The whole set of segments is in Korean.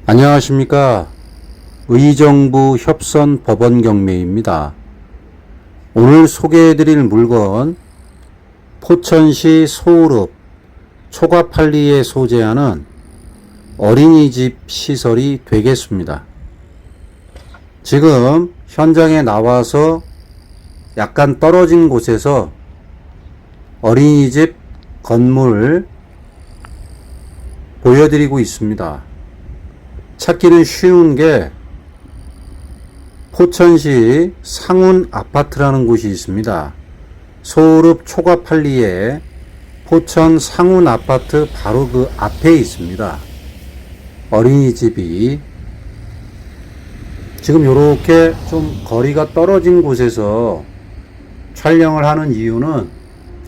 안녕하십니까. 의정부 협선 법원 경매입니다. 오늘 소개해드릴 물건, 포천시 소울읍 초가팔리에 소재하는 어린이집 시설이 되겠습니다. 지금 현장에 나와서 약간 떨어진 곳에서 어린이집 건물 보여드리고 있습니다. 찾기는 쉬운 게 포천시 상운 아파트라는 곳이 있습니다. 소울읍 초가팔리에 포천 상운 아파트 바로 그 앞에 있습니다. 어린이집이 지금 이렇게 좀 거리가 떨어진 곳에서 촬영을 하는 이유는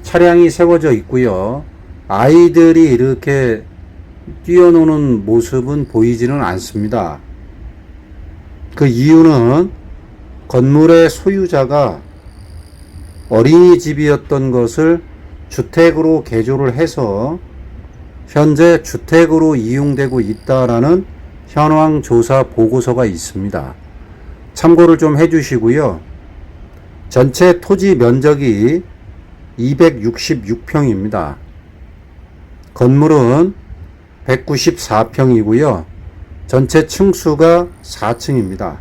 차량이 세워져 있고요. 아이들이 이렇게 뛰어노는 모습은 보이지는 않습니다. 그 이유는 건물의 소유자가 어린이집이었던 것을 주택으로 개조를 해서 현재 주택으로 이용되고 있다라는 현황 조사 보고서가 있습니다. 참고를 좀 해주시고요. 전체 토지 면적이 266평입니다. 건물은 194평이고요. 전체 층수가 4층입니다.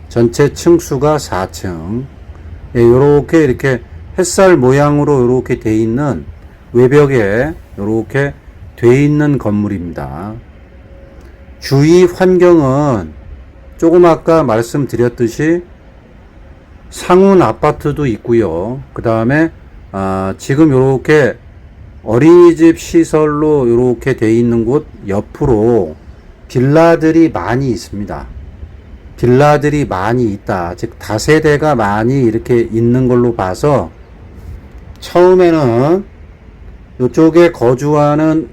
전체 층수가 4층. 요렇게 이렇게 햇살 모양으로 요렇게 돼 있는 외벽에 요렇게 돼 있는 건물입니다. 주위 환경은 조금 아까 말씀드렸듯이 상운 아파트도 있고요. 그 다음에 지금 요렇게 어린이집 시설로 이렇게 돼 있는 곳 옆으로 빌라들이 많이 있습니다. 빌라들이 많이 있다. 즉 다세대가 많이 이렇게 있는 걸로 봐서 처음에는 이쪽에 거주하는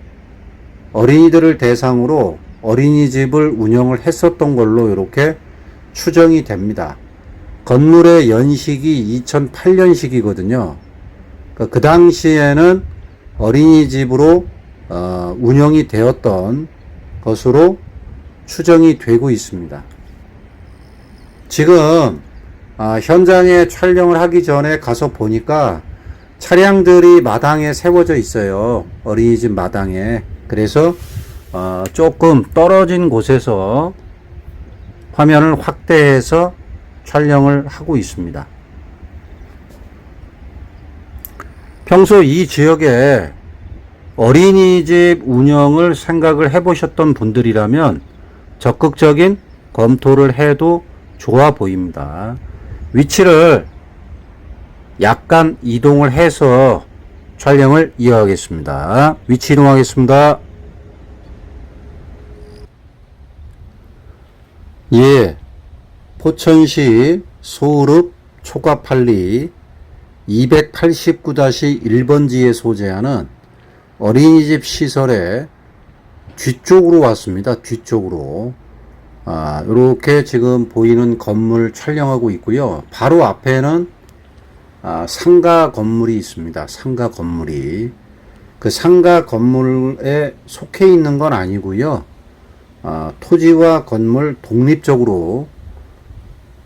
어린이들을 대상으로 어린이집을 운영을 했었던 걸로 이렇게 추정이 됩니다. 건물의 연식이 2008년식이거든요. 그 당시에는 어린이집으로 운영이 되었던 것으로 추정이 되고 있습니다. 지금 현장에 촬영을 하기 전에 가서 보니까 차량들이 마당에 세워져 있어요. 어린이집 마당에. 그래서 조금 떨어진 곳에서 화면을 확대해서 촬영을 하고 있습니다. 평소 이 지역에 어린이집 운영을 생각을 해보셨던 분들이라면 적극적인 검토를 해도 좋아 보입니다. 위치를 약간 이동을 해서 촬영을 이어가겠습니다. 위치 이동하겠습니다. 예, 포천시 소울읍 초가팔리 289-1번지에 소재하는 어린이집 시설의 뒤쪽으로 왔습니다. 뒤쪽으로. 이렇게 지금 보이는 건물 촬영하고 있고요. 바로 앞에는 상가 건물이 있습니다. 상가 건물이. 그 상가 건물에 속해 있는 건 아니고요. 토지와 건물 독립적으로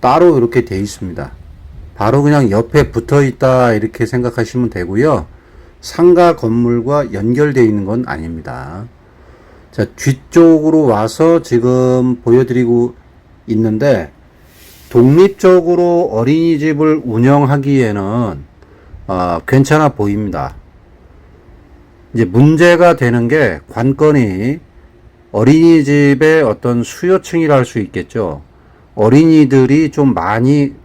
따로 이렇게 돼 있습니다. 바로 그냥 옆에 붙어 있다 이렇게 생각하시면 되고요. 상가 건물과 연결되어 있는 건 아닙니다. 자, 뒤쪽으로 와서 지금 보여드리고 있는데 독립적으로 어린이집을 운영하기에는 괜찮아 보입니다. 이제 문제가 되는 게 관건이 어린이집의 어떤 수요층이라 할 수 있겠죠. 어린이들이 좀 많이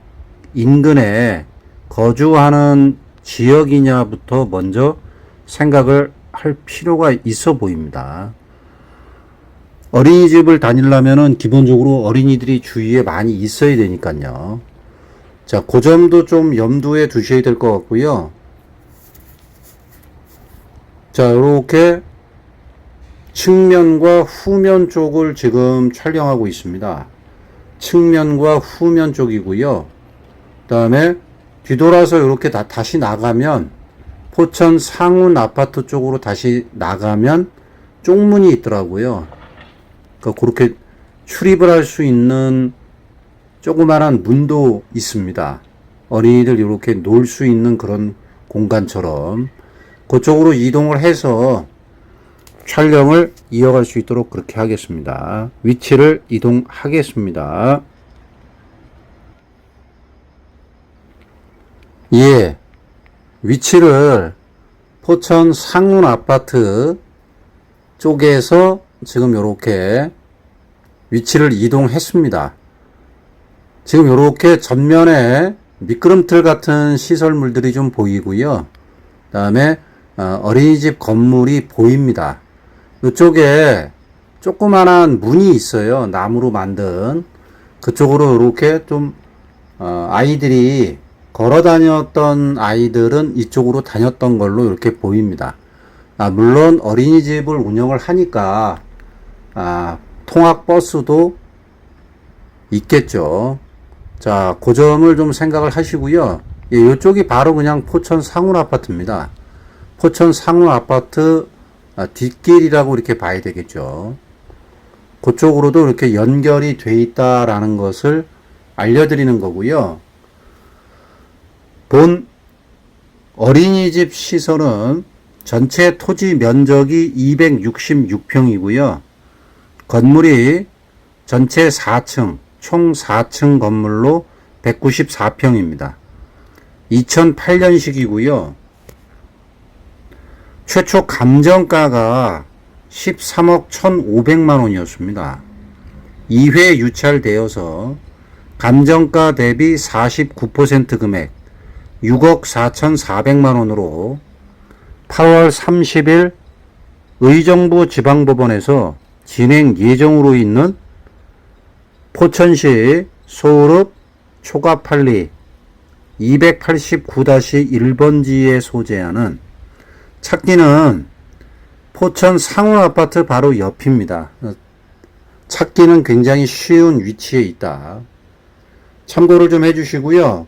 인근에 거주하는 지역이냐부터 먼저 생각을 할 필요가 있어 보입니다. 어린이집을 다니려면은 기본적으로 어린이들이 주위에 많이 있어야 되니까요. 자, 그 점도 좀 염두에 두셔야 될 것 같고요. 자, 이렇게 측면과 후면 쪽을 지금 촬영하고 있습니다. 측면과 후면 쪽이고요. 그 다음에 뒤돌아서 이렇게 다시 나가면 포천 상운 아파트 쪽으로 다시 나가면 쪽문이 있더라고요. 그러니까 그렇게 출입을 할 수 있는 조그만한 문도 있습니다. 어린이들 이렇게 놀 수 있는 그런 공간처럼 그쪽으로 이동을 해서 촬영을 이어갈 수 있도록 그렇게 하겠습니다. 위치를 이동하겠습니다. 예, 위치를 포천 상훈 아파트 쪽에서 지금 이렇게 위치를 이동했습니다. 지금 이렇게 전면에 미끄럼틀 같은 시설물들이 좀 보이고요. 그 다음에 어린이집 건물이 보입니다. 이쪽에 조그만한 문이 있어요. 나무로 만든. 그쪽으로 이렇게 좀 아이들이 걸어 다녔던 아이들은 이쪽으로 다녔던 걸로 이렇게 보입니다. 물론 어린이집을 운영을 하니까 통학버스도 있겠죠. 자, 그 점을 좀 생각을 하시고요. 예, 이쪽이 바로 그냥 포천 상훈 아파트입니다. 포천 상훈 아파트 뒷길이라고 이렇게 봐야 되겠죠. 그쪽으로도 이렇게 연결이 돼 있다라는 것을 알려드리는 거고요. 본 어린이집 시설은 전체 토지 면적이 266평이고요. 건물이 전체 4층, 총 4층 건물로 194평입니다. 2008년식이고요. 최초 감정가가 13억 1,500만 원이었습니다. 2회 유찰되어서 감정가 대비 49% 금액 6억 4,400만 원으로 8월 30일 의정부 지방법원에서 진행 예정으로 있는 포천시 소읍 초가팔리 289-1번지에 소재하는 찾기는 포천 상훈 아파트 바로 옆입니다. 찾기는 굉장히 쉬운 위치에 있다. 참고를 좀 해주시고요.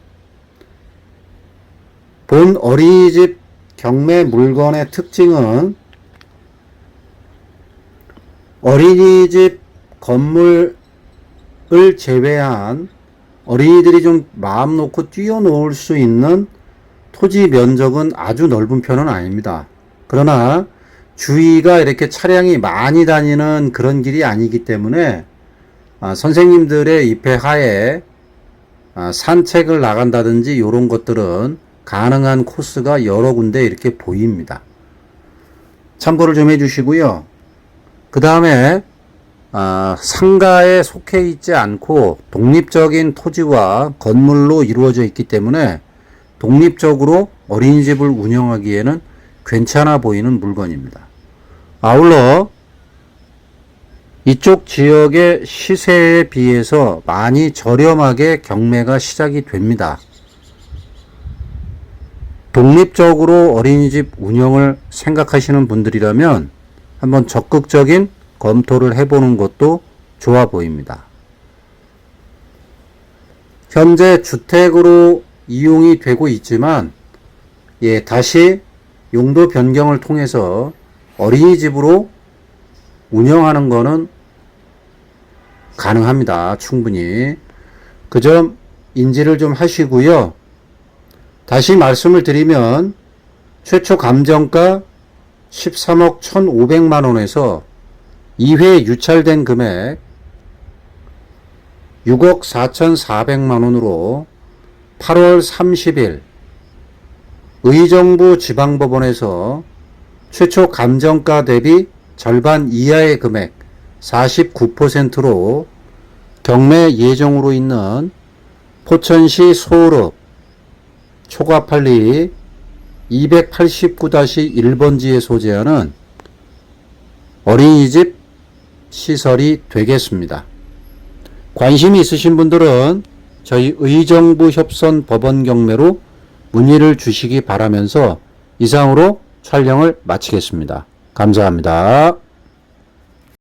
본 어린이집 경매 물건의 특징은 어린이집 건물을 제외한 어린이들이 좀 마음 놓고 뛰어놀 수 있는 토지 면적은 아주 넓은 편은 아닙니다. 그러나 주위가 이렇게 차량이 많이 다니는 그런 길이 아니기 때문에 선생님들의 입회하에 산책을 나간다든지 이런 것들은 가능한 코스가 여러 군데 이렇게 보입니다. 참고를 좀 해주시고요. 그 다음에 상가에 속해 있지 않고 독립적인 토지와 건물로 이루어져 있기 때문에 독립적으로 어린이집을 운영하기에는 괜찮아 보이는 물건입니다. 아울러 이쪽 지역의 시세에 비해서 많이 저렴하게 경매가 시작이 됩니다. 독립적으로 어린이집 운영을 생각하시는 분들이라면 한번 적극적인 검토를 해보는 것도 좋아 보입니다. 현재 주택으로 이용이 되고 있지만 다시 용도 변경을 통해서 어린이집으로 운영하는 것은 가능합니다. 충분히. 그 점 인지를 좀 하시고요. 다시 말씀을 드리면 최초 감정가 13억 1,500만 원에서 2회 유찰된 금액 6억 4,400만 원으로 8월 30일 의정부 지방법원에서 최초 감정가 대비 절반 이하의 금액 49%로 경매 예정으로 있는 포천시 소읍 초가팔리 289-1번지에 소재하는 어린이집 시설이 되겠습니다. 관심이 있으신 분들은 저희 의정부 협선 법원 경매로 문의를 주시기 바라면서 이상으로 촬영을 마치겠습니다. 감사합니다.